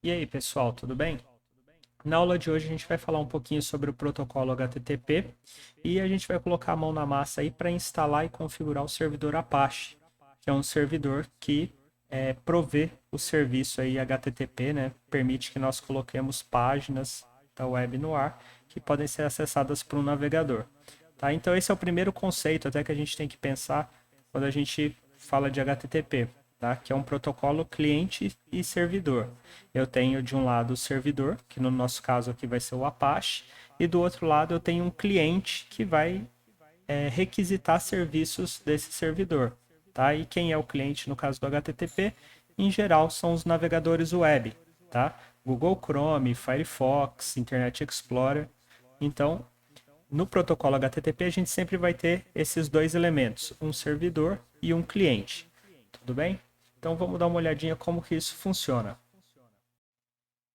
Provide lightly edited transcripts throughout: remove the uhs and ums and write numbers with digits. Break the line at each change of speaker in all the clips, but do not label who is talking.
E aí, pessoal, tudo bem? Na aula de hoje a gente vai falar um pouquinho sobre o protocolo HTTP e a gente vai colocar a mão na massa aí para instalar e configurar o servidor Apache, que é um servidor que provê o serviço aí HTTP, né? Permite que nós coloquemos páginas da web no ar que podem ser acessadas por um navegador. Tá? Então esse é o primeiro conceito até que a gente tem que pensar quando a gente fala de HTTP, tá? Que é um protocolo cliente e servidor. Eu tenho de um lado o servidor, que no nosso caso aqui vai ser o Apache, e do outro lado eu tenho um cliente que vai requisitar serviços desse servidor. Tá? E quem é o cliente no caso do HTTP? Em geral são os navegadores web, tá? Google Chrome, Firefox, Internet Explorer. Então, no protocolo HTTP a gente sempre vai ter esses dois elementos, um servidor e um cliente. Tudo bem? Então vamos dar uma olhadinha como que isso funciona.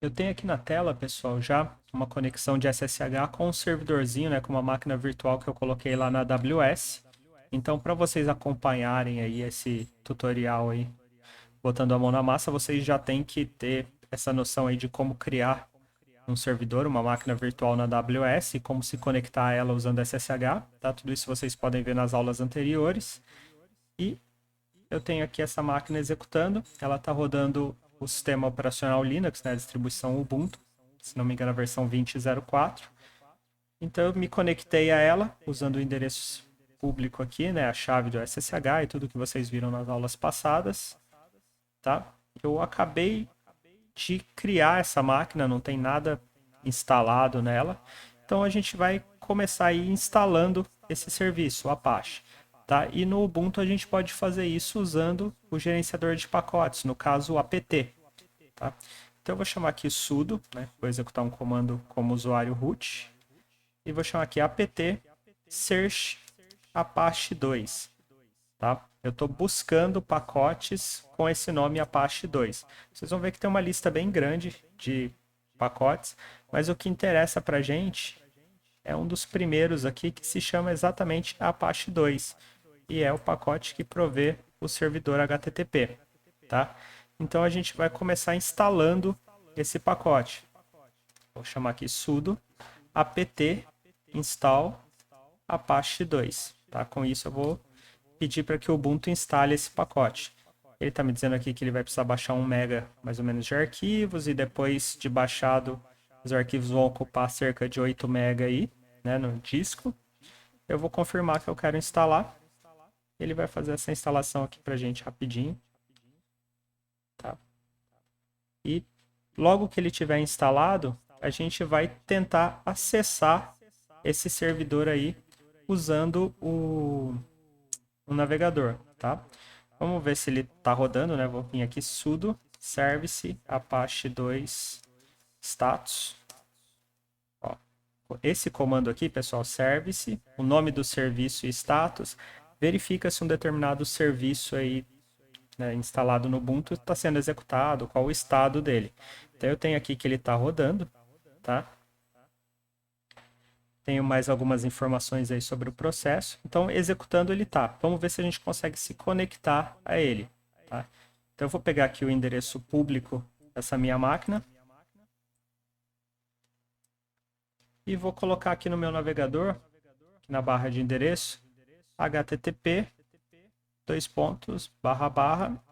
Eu tenho aqui na tela, pessoal, já uma conexão de SSH com um servidorzinho, né, com uma máquina virtual que eu coloquei lá na AWS. Então, para vocês acompanharem aí esse tutorial aí, botando a mão na massa, vocês já têm que ter essa noção aí de como criar um servidor, uma máquina virtual na AWS e como se conectar a ela usando SSH, tá? Tudo isso vocês podem ver nas aulas anteriores. E eu tenho aqui essa máquina executando, ela está rodando o sistema operacional Linux, né, a distribuição Ubuntu, se não me engano a versão 20.04. Então eu me conectei a ela usando o endereço público aqui, né, a chave do SSH e tudo que vocês viram nas aulas passadas, tá? Eu acabei de criar essa máquina, não tem nada instalado nela. Então a gente vai começar aí instalando esse serviço, o Apache. Tá? E no Ubuntu a gente pode fazer isso usando o gerenciador de pacotes, no caso o apt. Tá? Então eu vou chamar aqui sudo, né? Vou executar um comando como usuário root, e vou chamar aqui apt search apache 2. Tá? Eu estou buscando pacotes com esse nome Apache 2. Vocês vão ver que tem uma lista bem grande de pacotes, mas o que interessa para a gente é um dos primeiros aqui que se chama exatamente Apache 2 e é o pacote que provê o servidor HTTP. Tá? Então a gente vai começar instalando esse pacote. Vou chamar aqui sudo apt install Apache 2. Tá? Com isso eu vou pedir para que o Ubuntu instale esse pacote. Ele está me dizendo aqui que ele vai precisar baixar 1 mega mais ou menos de arquivos e depois de baixado os arquivos vão ocupar cerca de 8 mega aí, né, no disco. Eu vou confirmar que eu quero instalar. Ele vai fazer essa instalação aqui para a gente rapidinho. Tá? E logo que ele tiver instalado, a gente vai tentar acessar esse servidor aí usando o navegador, tá? Vamos ver se ele está rodando, né? Vou vir aqui sudo service apache 2 status. Ó, esse comando aqui, pessoal, service, o nome do serviço e status, verifica se um determinado serviço aí, né, instalado no Ubuntu está sendo executado, qual o estado dele. Então eu tenho aqui que ele está rodando, tá? Tenho mais algumas informações aí sobre o processo. Então, executando ele está. Vamos ver se a gente consegue se conectar a ele. Tá? Então, eu vou pegar aqui o endereço público dessa minha máquina e vou colocar aqui no meu navegador, aqui na barra de endereço, http dois pontos, barra, barra,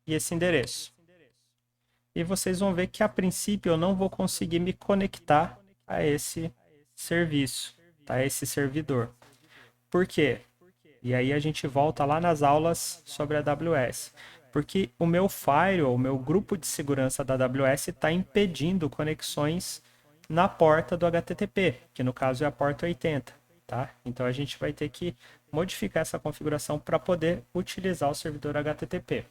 e esse endereço. E vocês vão ver que a princípio eu não vou conseguir me conectar a esse serviço, tá? A esse servidor. Por quê? E aí a gente volta lá nas aulas sobre a AWS. Porque o meu firewall, o meu grupo de segurança da AWS está impedindo conexões na porta do HTTP, que no caso é a porta 80. Tá? Então a gente vai ter que modificar essa configuração para poder utilizar o servidor HTTP.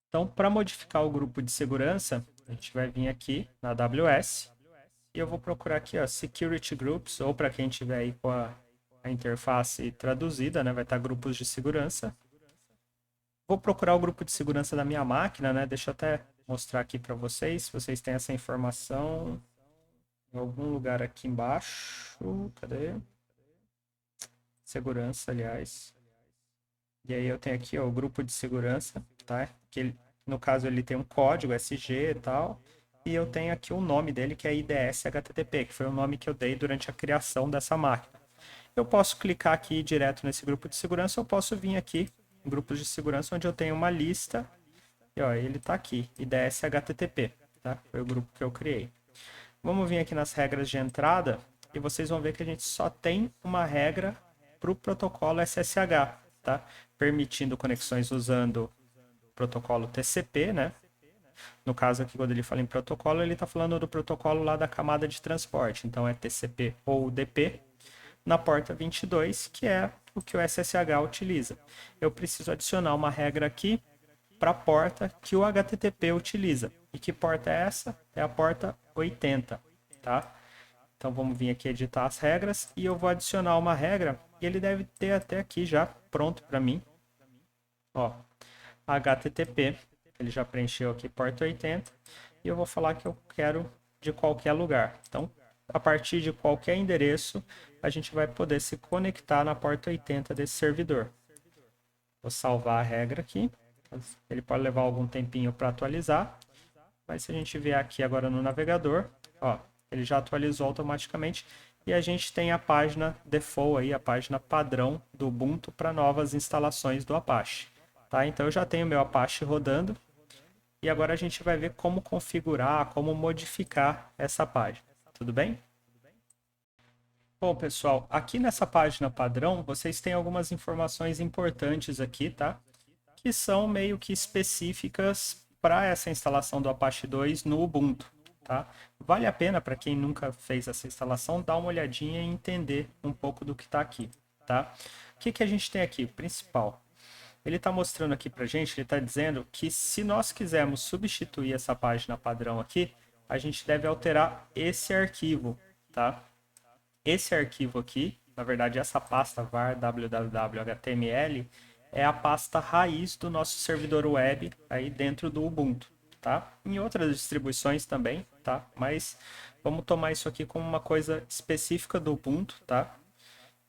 Então, para modificar o grupo de segurança, a gente vai vir aqui na AWS e eu vou procurar aqui, ó, Security Groups, ou para quem tiver aí com a interface traduzida, né, vai estar grupos de segurança. Vou procurar o grupo de segurança da minha máquina, né? Deixa eu até mostrar aqui para vocês, se vocês têm essa informação em algum lugar aqui embaixo. Cadê? Segurança, aliás. E aí eu tenho aqui, ó, o grupo de segurança, tá? Que No caso, ele tem um código SG e tal. E eu tenho aqui o nome dele, que é IDS HTTP, que foi o nome que eu dei durante a criação dessa máquina. Eu posso clicar aqui direto nesse grupo de segurança, ou posso vir aqui em grupos de segurança, onde eu tenho uma lista. E ó, ele está aqui, IDS HTTP, tá? Foi o grupo que eu criei. Vamos vir aqui nas regras de entrada e vocês vão ver que a gente só tem uma regra para o protocolo SSH, tá? Permitindo conexões usando o protocolo TCP, né? No caso aqui, quando ele fala em protocolo, ele está falando do protocolo lá da camada de transporte. Então é TCP ou UDP na porta 22, que é o que o SSH utiliza. Eu preciso adicionar uma regra aqui para a porta que o HTTP utiliza. E que porta é essa? É a porta 80, tá? Então vamos vir aqui editar as regras e eu vou adicionar uma regra e ele deve ter até aqui já pronto para mim. Ó, HTTP, ele já preencheu aqui porta 80 e eu vou falar que eu quero de qualquer lugar. Então, a partir de qualquer endereço, a gente vai poder se conectar na porta 80 desse servidor. Vou salvar a regra aqui. Ele pode levar algum tempinho para atualizar, mas se a gente vier aqui agora no navegador, ó, ele já atualizou automaticamente e a gente tem a página default aí, a página padrão do Ubuntu para novas instalações do Apache. Tá? Então eu já tenho meu Apache rodando e agora a gente vai ver como configurar, como modificar essa página. Tudo bem? Bom, pessoal, aqui nessa página padrão, vocês têm algumas informações importantes aqui, tá? Que são meio que específicas para essa instalação do Apache 2 no Ubuntu, tá? Vale a pena para quem nunca fez essa instalação dar uma olhadinha e entender um pouco do que está aqui, tá? O que que a gente tem aqui? O principal. Ele está mostrando aqui para a gente, ele está dizendo que se nós quisermos substituir essa página padrão aqui, a gente deve alterar esse arquivo, tá? Esse arquivo aqui, na verdade essa pasta var www.html, é a pasta raiz do nosso servidor web aí dentro do Ubuntu, tá? Em outras distribuições também, tá? Mas vamos tomar isso aqui como uma coisa específica do Ubuntu, tá?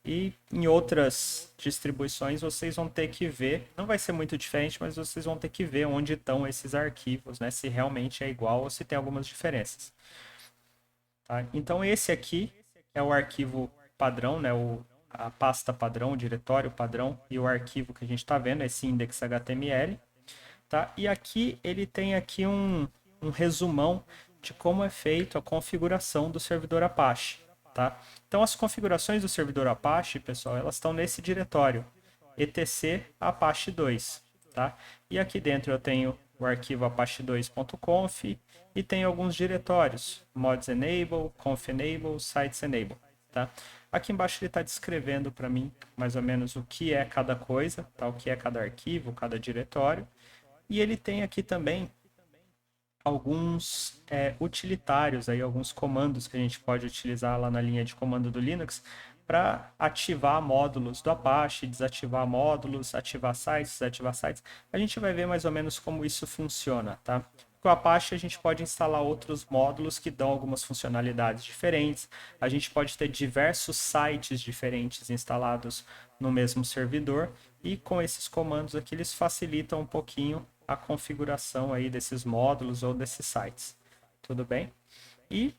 E em outras distribuições vocês vão ter que ver, não vai ser muito diferente, mas vocês vão ter que ver onde estão esses arquivos, né? Se realmente é igual ou se tem algumas diferenças. Tá? Então esse aqui é o arquivo padrão, né? A pasta padrão, o diretório padrão e o arquivo que a gente está vendo, esse index.html. Tá? E aqui ele tem aqui um resumão de como é feito a configuração do servidor Apache. Tá? Então as configurações do servidor Apache, pessoal, elas estão nesse diretório, etc Apache 2. Tá? E aqui dentro eu tenho o arquivo apache2.conf e tem alguns diretórios, mods enable, conf enable, sites enable. Tá? Aqui embaixo ele está descrevendo para mim mais ou menos o que é cada coisa, tá? O que é cada arquivo, cada diretório. E ele tem aqui também alguns utilitários, aí, alguns comandos que a gente pode utilizar lá na linha de comando do Linux para ativar módulos do Apache, desativar módulos, ativar sites, desativar sites. A gente vai ver mais ou menos como isso funciona, tá? Com o Apache a gente pode instalar outros módulos que dão algumas funcionalidades diferentes. A gente pode ter diversos sites diferentes instalados no mesmo servidor e com esses comandos aqui eles facilitam um pouquinho a configuração aí desses módulos ou desses sites. Tudo bem? E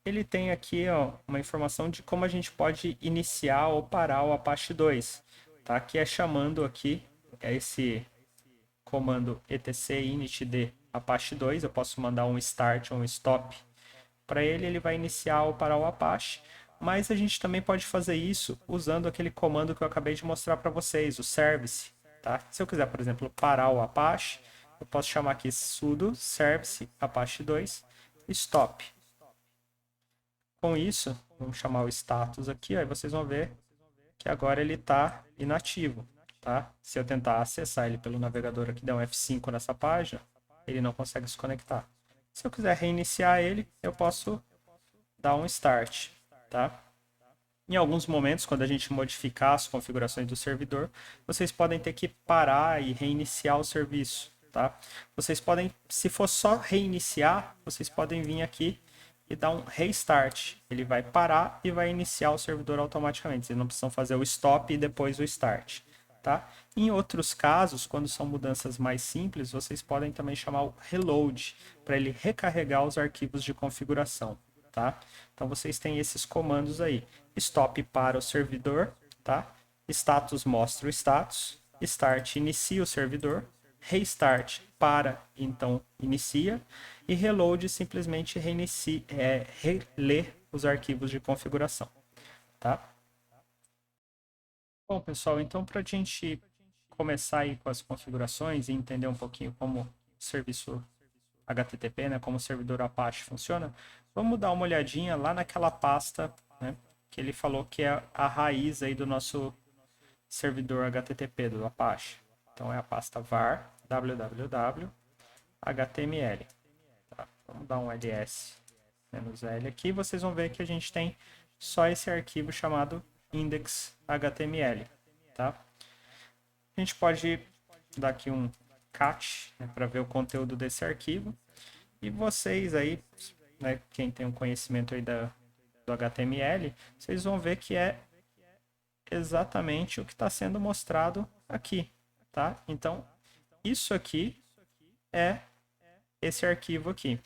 ele tem aqui ó, uma informação de como a gente pode iniciar ou parar o Apache 2, tá? Que é chamando aqui esse comando etc initd Apache 2, eu posso mandar um start ou um stop para ele, ele vai iniciar ou parar o Apache, mas a gente também pode fazer isso usando aquele comando que eu acabei de mostrar para vocês, o service, tá? Se eu quiser, por exemplo, parar o Apache, eu posso chamar aqui sudo service apache 2 stop. Com isso, vamos chamar o status aqui, aí vocês vão ver que agora ele está inativo, tá? Se eu tentar acessar ele pelo navegador aqui, der um F5 nessa página, ele não consegue se conectar. Se eu quiser reiniciar ele, eu posso dar um start, tá? Em alguns momentos, quando a gente modificar as configurações do servidor, vocês podem ter que parar e reiniciar o serviço, tá? Vocês podem, se for só reiniciar, vocês podem vir aqui e dar um restart. Ele vai parar e vai iniciar o servidor automaticamente. Vocês não precisam fazer o stop e depois o start. tá? Em outros casos, quando são mudanças mais simples, vocês podem também chamar o reload, para ele recarregar os arquivos de configuração, tá? Então vocês têm esses comandos aí. Stop para o servidor, tá? Status mostra o status, start inicia o servidor, restart para, então inicia, e reload simplesmente reinicia, relê os arquivos de configuração, tá? Bom, pessoal, então para a gente começar aí com as configurações e entender um pouquinho como o serviço HTTP, né, como o servidor Apache funciona, vamos dar uma olhadinha lá naquela pasta, né, que ele falou que é a raiz aí do nosso servidor HTTP, do Apache. Então é a pasta var www HTML. Tá? Vamos dar um ls-l aqui, vocês vão ver que a gente tem só esse arquivo chamado index.html, tá? A gente pode dar aqui um cat, né, para ver o conteúdo desse arquivo. E vocês aí, né, quem tem um conhecimento aí do HTML, vocês vão ver que é exatamente o que está sendo mostrado aqui, tá? Então, isso aqui é esse arquivo aqui,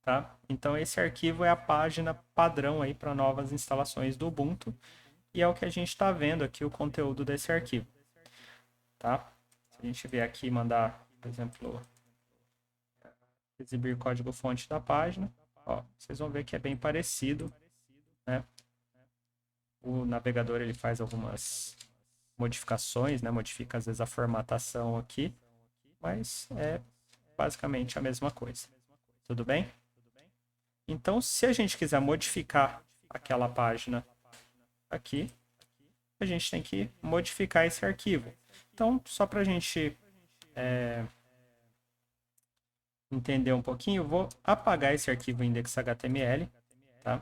tá? Então, esse arquivo é a página padrão aí para novas instalações do Ubuntu e é o que a gente está vendo aqui, o conteúdo desse arquivo, tá? Se a gente vier aqui e mandar, por exemplo, exibir código-fonte da página, ó, vocês vão ver que é bem parecido, né? O navegador ele faz algumas modificações, né? Modifica às vezes a formatação aqui, mas é basicamente a mesma coisa. Tudo bem? Então, se a gente quiser modificar aquela página aqui, a gente tem que modificar esse arquivo. Então, só para a gente entender um pouquinho, eu vou apagar esse arquivo index.html, tá?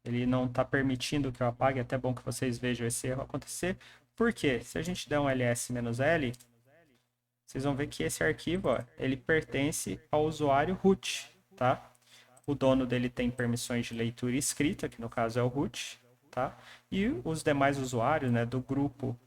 Ele não está permitindo que eu apague, é até bom que vocês vejam esse erro acontecer. Por quê? Se a gente der um ls-l, vocês vão ver que esse arquivo, ó, ele pertence ao usuário root, tá? O dono dele tem permissões de leitura e escrita, que no caso é o root, tá? E os demais usuários, né, do grupo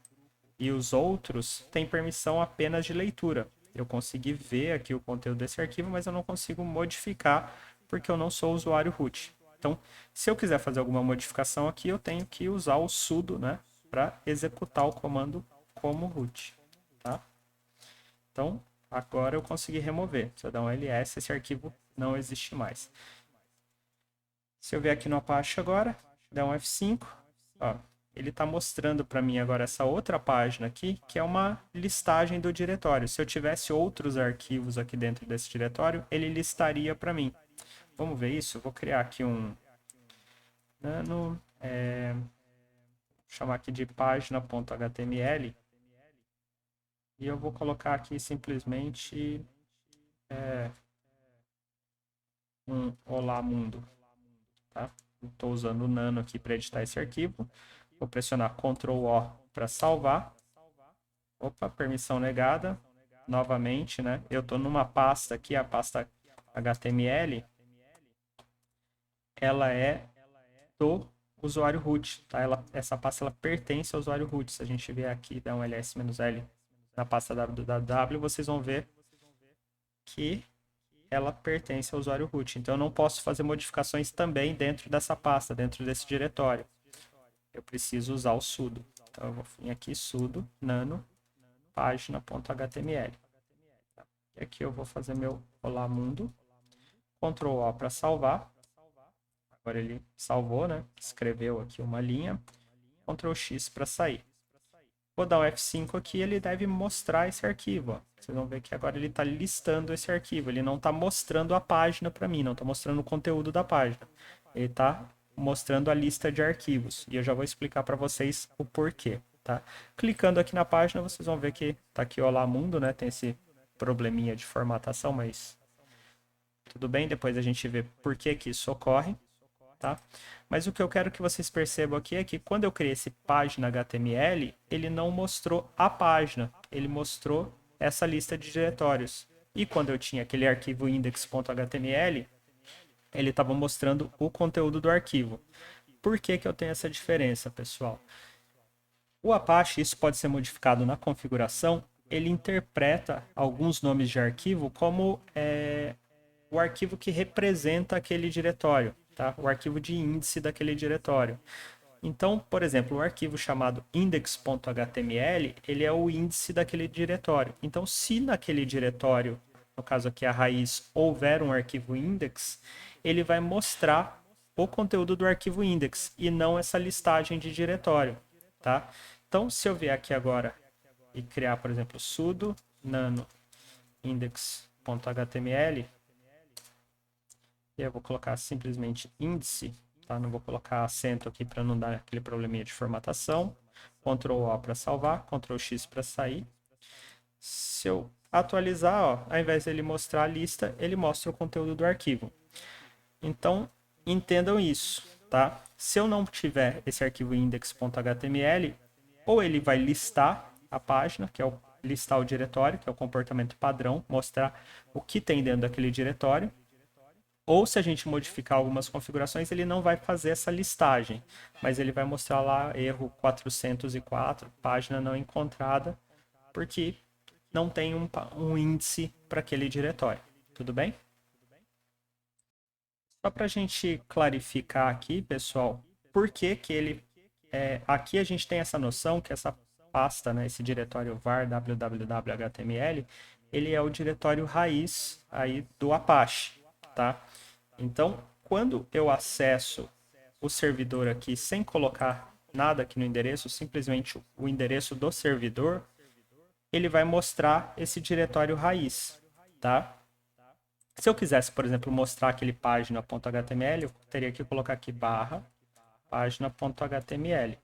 e os outros têm permissão apenas de leitura. Eu consegui ver aqui o conteúdo desse arquivo, mas eu não consigo modificar porque eu não sou usuário root. Então, se eu quiser fazer alguma modificação aqui, eu tenho que usar o sudo, né, para executar o comando como root, tá? Então, agora eu consegui remover. Se eu dar um ls, esse arquivo não existe mais. Se eu vier aqui no Apache agora, der um F5, ó, ele está mostrando para mim agora essa outra página aqui, que é uma listagem do diretório. Se eu tivesse outros arquivos aqui dentro desse diretório, ele listaria para mim. Vamos ver isso? Eu vou criar aqui um nano, chamar aqui de página.html e eu vou colocar aqui simplesmente um olá mundo, tá? Estou usando o nano aqui para editar esse arquivo. Vou pressionar Ctrl O para salvar. Opa, permissão negada. Novamente, né? Eu estou numa pasta aqui, a pasta HTML. Ela é do usuário root, tá? Essa pasta ela pertence ao usuário root. Se a gente vier aqui, dar um ls-l na pasta www, vocês vão ver que ela pertence ao usuário root. Então, eu não posso fazer modificações também dentro dessa pasta, dentro desse diretório. Eu preciso usar o sudo. Então, eu vou vir aqui, sudo, nano, página.html. E aqui eu vou fazer meu olá mundo. Ctrl O para salvar. Agora ele salvou, né? Escreveu aqui uma linha. Ctrl X para sair. Vou dar o F5 aqui, ele deve mostrar esse arquivo. Ó. Vocês vão ver que agora ele está listando esse arquivo. Ele não está mostrando a página para mim, não está mostrando o conteúdo da página. Ele está mostrando a lista de arquivos. E eu já vou explicar para vocês o porquê. Tá? Clicando aqui na página, vocês vão ver que está aqui Olá Mundo, né? Tem esse probleminha de formatação, mas tudo bem. Depois a gente vê por que que isso ocorre. Tá? Mas o que eu quero que vocês percebam aqui é que quando eu criei esse página HTML, ele não mostrou a página, ele mostrou essa lista de diretórios. E quando eu tinha aquele arquivo index.html, ele estava mostrando o conteúdo do arquivo. Por que que eu tenho essa diferença, pessoal? O Apache, isso pode ser modificado na configuração, ele interpreta alguns nomes de arquivo como o arquivo que representa aquele diretório, tá? O arquivo de índice daquele diretório. Então, por exemplo, o arquivo chamado index.html, ele é o índice daquele diretório. Então, se naquele diretório, no caso aqui a raiz, houver um arquivo index, ele vai mostrar o conteúdo do arquivo index e não essa listagem de diretório, tá? Então, se eu vier aqui agora e criar, por exemplo, sudo nano index.html, e eu vou colocar simplesmente índice, tá? Não vou colocar acento aqui para não dar aquele probleminha de formatação. Ctrl O para salvar, Ctrl X para sair. Se eu atualizar, ó, ao invés de ele mostrar a lista, ele mostra o conteúdo do arquivo. Então, entendam isso, tá? Se eu não tiver esse arquivo index.html, ou ele vai listar a página, que é o listar o diretório, que é o comportamento padrão, mostrar o que tem dentro daquele diretório, ou se a gente modificar algumas configurações, ele não vai fazer essa listagem, mas ele vai mostrar lá erro 404, página não encontrada, porque não tem um índice para aquele diretório. Tudo bem? Só para a gente clarificar aqui, pessoal, por que que ele... aqui a gente tem essa noção que essa pasta, né, esse diretório var www.html, ele é o diretório raiz aí do Apache, tá? Então, quando eu acesso o servidor aqui sem colocar nada aqui no endereço, simplesmente o endereço do servidor, ele vai mostrar esse diretório raiz, tá? Se eu quisesse, por exemplo, mostrar aquele página.html, eu teria que colocar aqui barra página.html.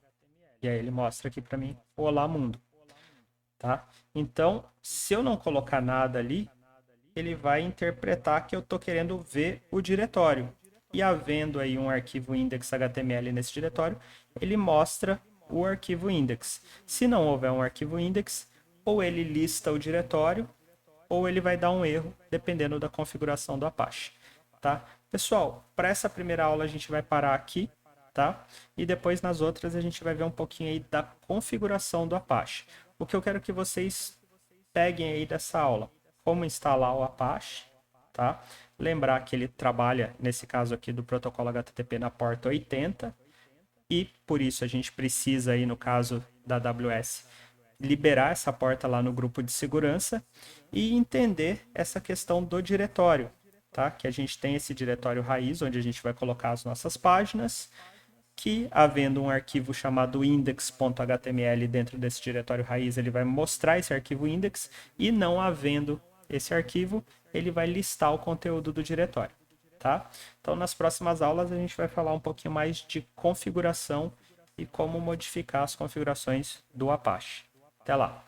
E aí ele mostra aqui para mim, olá mundo, tá? Então, se eu não colocar nada ali, ele vai interpretar que eu estou querendo ver o diretório. E havendo aí um arquivo index.html nesse diretório, ele mostra o arquivo index. Se não houver um arquivo index, ou ele lista o diretório, ou ele vai dar um erro, dependendo da configuração do Apache. Tá? Pessoal, para essa primeira aula a gente vai parar aqui, tá? E depois nas outras a gente vai ver um pouquinho aí da configuração do Apache. O que eu quero que vocês peguem aí dessa aula: como instalar o Apache, tá? Lembrar que ele trabalha, nesse caso aqui, do protocolo HTTP na porta 80, e por isso a gente precisa aí, no caso da AWS, liberar essa porta lá no grupo de segurança e entender essa questão do diretório, tá? Que a gente tem esse diretório raiz, onde a gente vai colocar as nossas páginas, que havendo um arquivo chamado index.html dentro desse diretório raiz, ele vai mostrar esse arquivo index, e não havendo esse arquivo, ele vai listar o conteúdo do diretório, tá? Então, nas próximas aulas, a gente vai falar um pouquinho mais de configuração e como modificar as configurações do Apache. Até lá!